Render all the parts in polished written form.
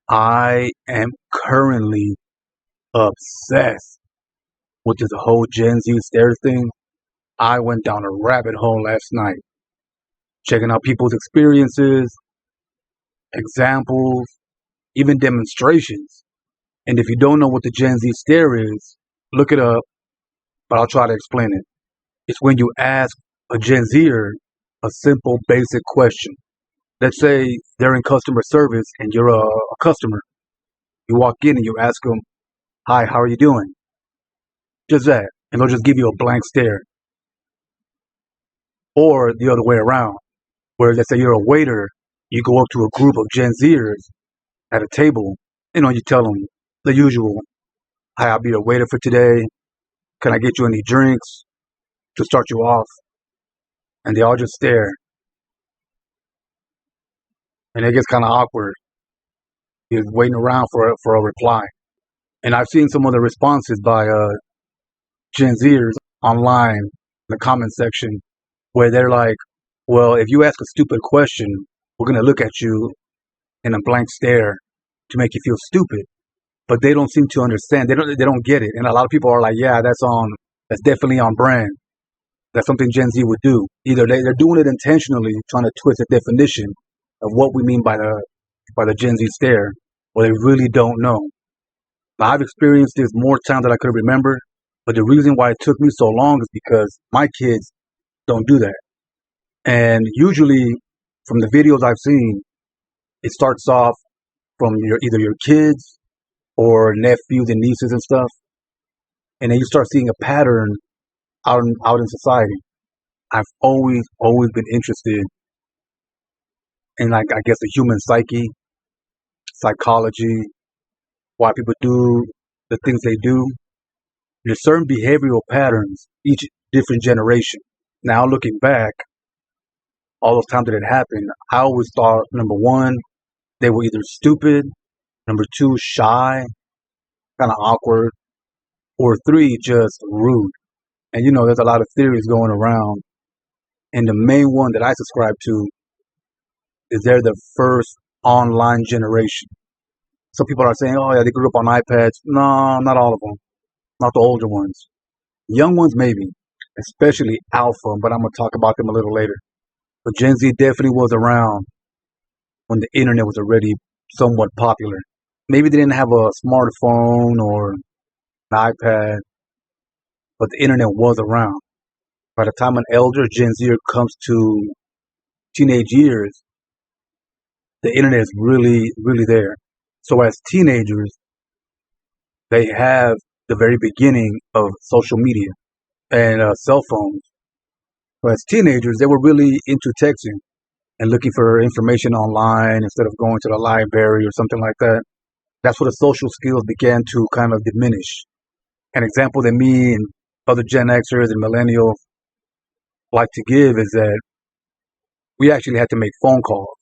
I am currently obsessed with this whole Gen Z stare thing. I went down a rabbit hole last night, checking out people's experiences, examples, even demonstrations. And if you don't know what the Gen Z stare is, look it up, but I'll try to explain it. It's when you ask a Gen Zer a simple, basic question. Let's say they're in customer service and you're a customer. You walk in and you ask them, "Hi, how are you doing?" Just that. And they'll just give you a blank stare. Or the other way around, where let's say you're a waiter, you go up to a group of Gen Zers at a table, you tell them the usual, "Hi, I'll be your waiter for today. Can I get you any drinks to start you off?" And they all just stare. And it gets kind of awkward. You're waiting around for a reply. And I've seen some of the responses by Gen Zers online in the comment section where they're like, "Well, if you ask a stupid question, we're going to look at you in a blank stare to make you feel stupid." But they don't seem to understand. They don't get it. And a lot of people are like, "Yeah, that's definitely on brand. That's something Gen Z would do." Either they're doing it intentionally, trying to twist the definition of what we mean by the Gen Z stare, or they really don't know. Now, I've experienced this more times than I could remember, but the reason why it took me so long is because my kids don't do that. And usually, from the videos I've seen, it starts off from either your kids or nephews and nieces and stuff, and then you start seeing a pattern out in society. I've always been interested in, like, I guess, the human psyche, psychology, why people do the things they do. There's certain behavioral patterns each different generation. Now, looking back, all those times that it happened, I always thought, number one, they were either stupid, number two, shy, kind of awkward, or three, just rude. And there's a lot of theories going around, and the main one that I subscribe to is they're the first online generation. Some people are saying, "Oh yeah, they grew up on iPads." No, not all of them. Not the older ones. Young ones, maybe, especially Alpha, but I'm going to talk about them a little later. But Gen Z definitely was around when the internet was already somewhat popular. Maybe they didn't have a smartphone or an iPad, but the internet was around. By the time an elder Gen Zer comes to teenage years, the internet is really, really there. So as teenagers, they have the very beginning of social media and cell phones. So as teenagers, they were really into texting and looking for information online instead of going to the library or something like that. That's where the social skills began to kind of diminish. An example that me and other Gen Xers and millennials like to give is that we actually had to make phone calls.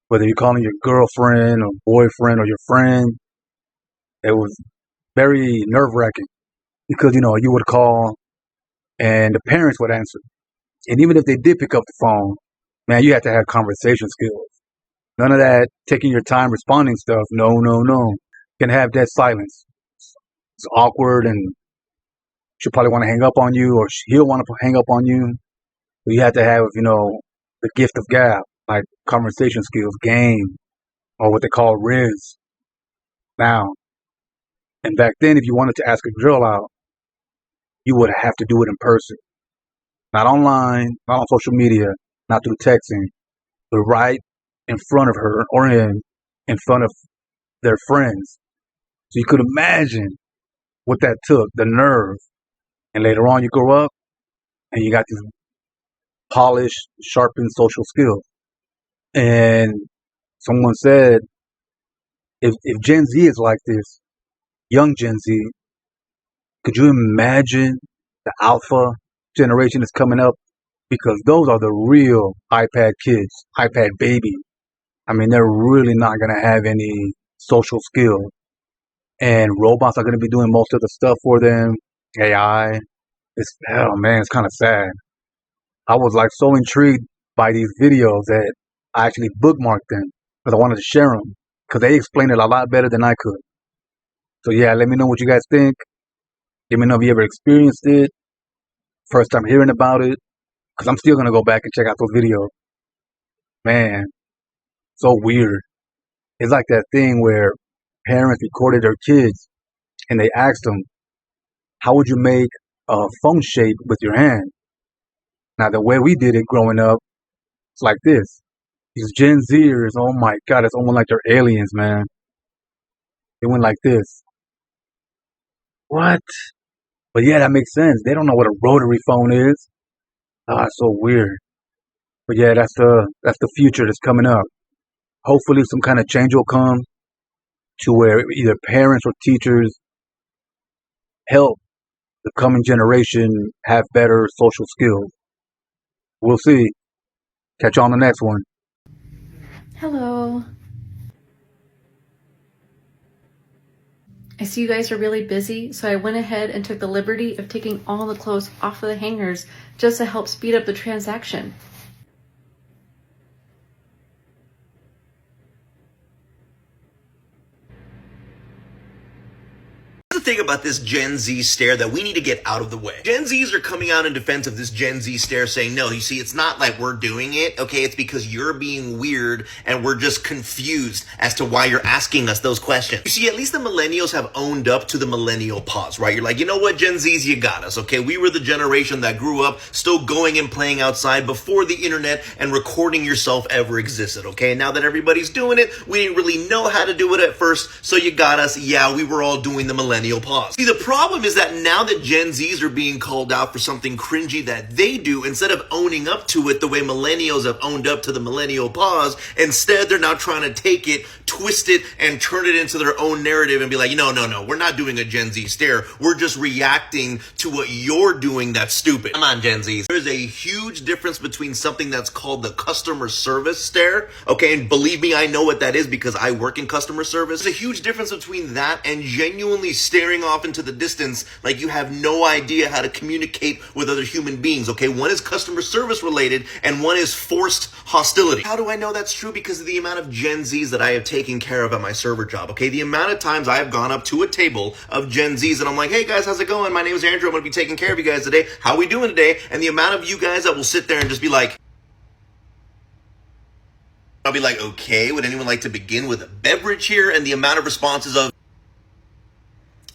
Whether you're calling your girlfriend or boyfriend or your friend, it was very nerve-wracking because, you would call and the parents would answer. And even if they did pick up the phone, man, you had to have conversation skills. None of that taking your time responding stuff. No, no, no. Can have that silence. It's awkward and she'll probably want to hang up on you or he'll want to hang up on you. So you had to have, the gift of gab, like conversation skills, game, or what they call Riz now. And back then, if you wanted to ask a girl out, you would have to do it in person. Not online, not on social media, not through texting, but right in front of her or in front of their friends. So you could imagine what that took, the nerve. And later on, you grow up and you got these polished, sharpened social skills. And someone said, if Gen Z is like this, young Gen Z, could you imagine the alpha generation that's coming up? Because those are the real iPad kids, iPad babies. I mean, they're really not going to have any social skills. And robots are going to be doing most of the stuff for them. AI. Oh man, it's kind of sad. I was like so intrigued by these videos that I actually bookmarked them because I wanted to share them. because they explain it a lot better than I could. So yeah, let me know what you guys think. Let me know if you ever experienced it. First time hearing about it. Because I'm still going to go back and check out those videos. Man, so weird. It's like that thing where parents recorded their kids and they asked them, how would you make a phone shape with your hand? Now, the way we did it growing up, it's like this. These Gen Zers, oh my God, it's almost like they're aliens, man. They went like this. What? But yeah, that makes sense. They don't know what a rotary phone is. Ah, it's so weird. But yeah, that's the future that's coming up. Hopefully some kind of change will come to where either parents or teachers help the coming generation have better social skills. We'll see. Catch you on the next one. Hello. I see you guys are really busy, so I went ahead and took the liberty of taking all the clothes off of the hangers just to help speed up the transaction. The thing about this Gen Z stare that we need to get out of the way. Gen Zs are coming out in defense of this Gen Z stare saying, no, you see, it's not like we're doing it, okay? It's because you're being weird and we're just confused as to why you're asking us those questions. You see, at least the millennials have owned up to the millennial pause, right? You're like, you know what, Gen Zs, you got us, okay? We were the generation that grew up still going and playing outside before the internet and recording yourself ever existed, okay? Now that everybody's doing it, we didn't really know how to do it at first, so you got us. Yeah, we were all doing the millennial pause. See, the problem is that now that Gen Zs are being called out for something cringy that they do, instead of owning up to it the way millennials have owned up to the millennial pause, instead they're now trying to take it, twist it, and turn it into their own narrative and be like, no, we're not doing a Gen Z stare. We're just reacting to what you're doing that's stupid. Come on, Gen Zs. There's a huge difference between something that's called the customer service stare, okay? And believe me, I know what that is because I work in customer service. There's a huge difference between that and genuinely staring off into the distance like you have no idea how to communicate with other human beings, okay? One is customer service related and one is forced hostility. How do I know that's true? Because of the amount of Gen Zs that I have taken care of at my server job, okay? The amount of times I have gone up to a table of Gen Zs and I'm like, hey guys, how's it going? My name is Andrew. I'm going to be taking care of you guys today. How are we doing today? And the amount of you guys that will sit there and just be like, I'll be like, okay, would anyone like to begin with a beverage here? And the amount of responses of,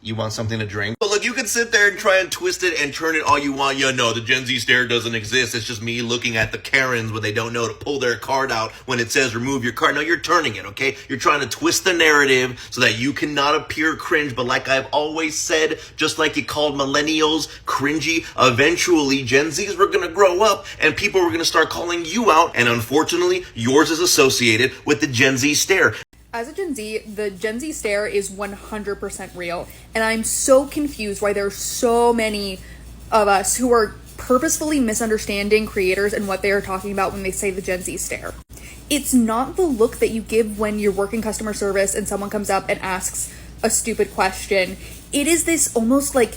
you want something to drink? But look, you can sit there and try and twist it and turn it all you want. Yeah, no, the Gen Z stare doesn't exist. It's just me looking at the Karens when they don't know to pull their card out when it says remove your card. No, you're turning it, okay? You're trying to twist the narrative so that you cannot appear cringe. But like I've always said, just like you called millennials cringy, eventually Gen Zs were going to grow up and people were going to start calling you out. And unfortunately, yours is associated with the Gen Z stare. As a Gen Z, the Gen Z stare is 100% real, and I'm so confused why there are so many of us who are purposefully misunderstanding creators and what they are talking about when they say the Gen Z stare. It's not the look that you give when you're working customer service and someone comes up and asks a stupid question. It is this almost like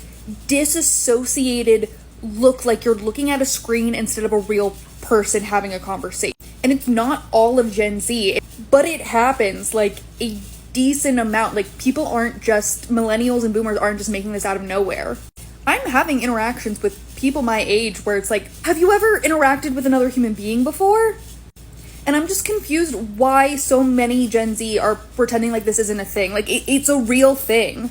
disassociated look, like you're looking at a screen instead of a real person having a conversation. And it's not all of Gen Z, but it happens like a decent amount. Like people aren't just, millennials and boomers aren't just making this out of nowhere. I'm having interactions with people my age where it's like, have you ever interacted with another human being before? And I'm just confused why so many Gen Z are pretending like this isn't a thing. Like it's a real thing.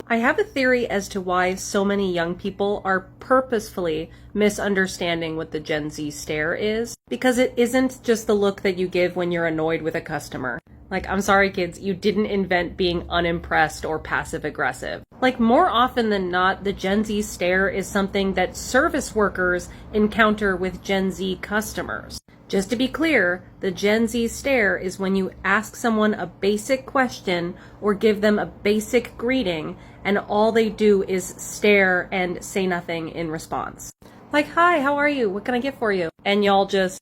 I have a theory as to why so many young people are purposefully misunderstanding what the Gen Z stare is, because it isn't just the look that you give when you're annoyed with a customer. Like, I'm sorry kids, you didn't invent being unimpressed or passive aggressive. Like, more often than not, the Gen Z stare is something that service workers encounter with Gen Z customers. Just to be clear, the Gen Z stare is when you ask someone a basic question or give them a basic greeting and all they do is stare and say nothing in response. Like, hi, how are you? What can I get for you? And y'all just...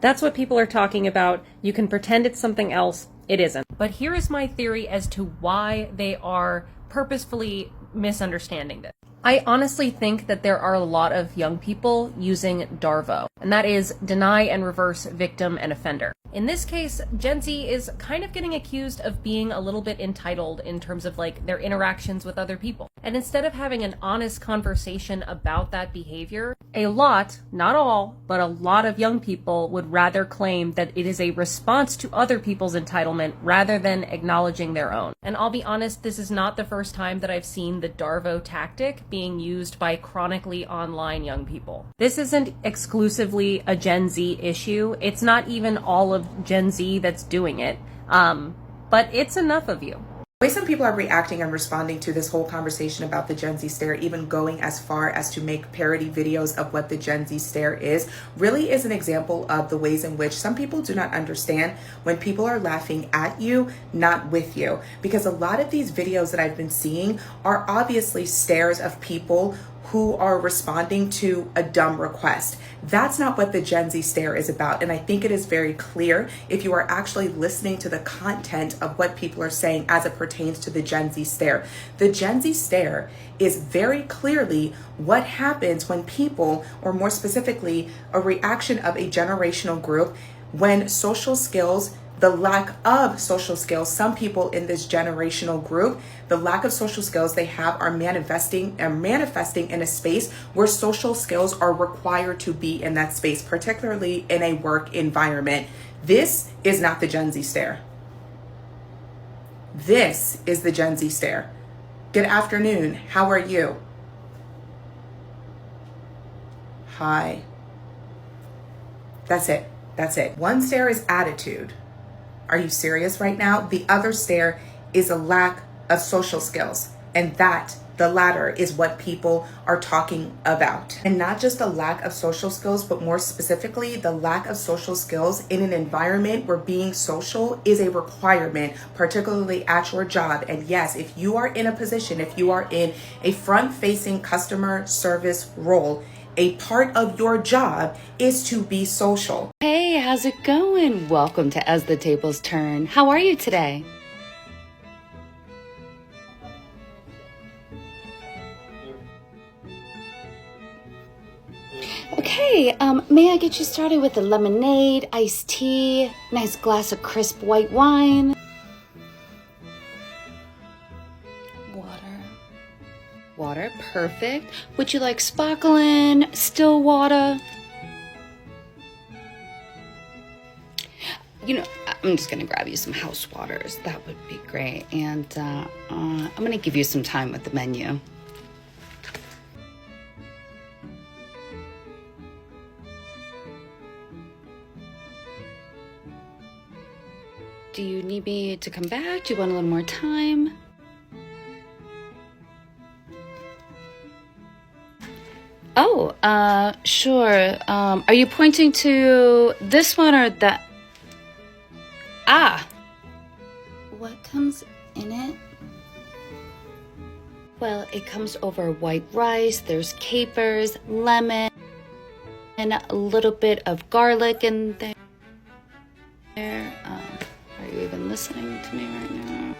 That's what people are talking about. You can pretend it's something else. It isn't. But here is my theory as to why they are purposefully misunderstanding this. I honestly think that there are a lot of young people using DARVO, and that is deny and reverse victim and offender. In this case, Gen Z is kind of getting accused of being a little bit entitled in terms of like their interactions with other people. And instead of having an honest conversation about that behavior, a lot, not all, but a lot of young people would rather claim that it is a response to other people's entitlement rather than acknowledging their own. And I'll be honest, this is not the first time that I've seen the DARVO tactic being used by chronically online young people. This isn't exclusively a Gen Z issue. It's not even all of Gen Z that's doing it, but it's enough of you. The way some people are reacting and responding to this whole conversation about the Gen Z stare, even going as far as to make parody videos of what the Gen Z stare is, really is an example of the ways in which some people do not understand when people are laughing at you, not with you. Because a lot of these videos that I've been seeing are obviously stares of people who are responding to a dumb request. That's not what the Gen Z stare is about. And I think it is very clear if you are actually listening to the content of what people are saying as it pertains to the Gen Z stare. The Gen Z stare is very clearly what happens when people, or more specifically, a reaction of a generational group when social skills, the lack of social skills, some people in this generational group, the lack of social skills they have are manifesting in a space where social skills are required to be in that space, particularly in a work environment. This is not the Gen Z stare. This is the Gen Z stare. Good afternoon. How are you? Hi. That's it. That's it. One stare is attitude. Are you serious right now? The other stare is a lack of social skills. And that, the latter, is what people are talking about. And not just a lack of social skills, but more specifically, the lack of social skills in an environment where being social is a requirement, particularly at your job. And yes, if you are in a position, if you are in a front-facing customer service role, a part of your job is to be social. Hey, how's it going? Welcome to As the Tables Turn. How are you today? Okay, may I get you started with a lemonade, iced tea, nice glass of crisp white wine? Water, perfect. Would you like sparkling, still water? You know, I'm just gonna grab you some house waters. That would be great. And I'm gonna give you some time with the menu. Do you need me to come back? Do you want a little more time? Oh, sure. Are you pointing to this one or that? Ah. What comes in it? Well, it comes over white rice, there's capers, lemon, and a little bit of garlic in there. Are you even listening to me right now?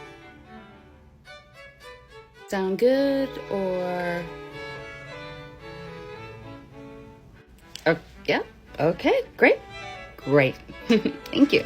Sound good or... Yeah, okay, great. Thank you.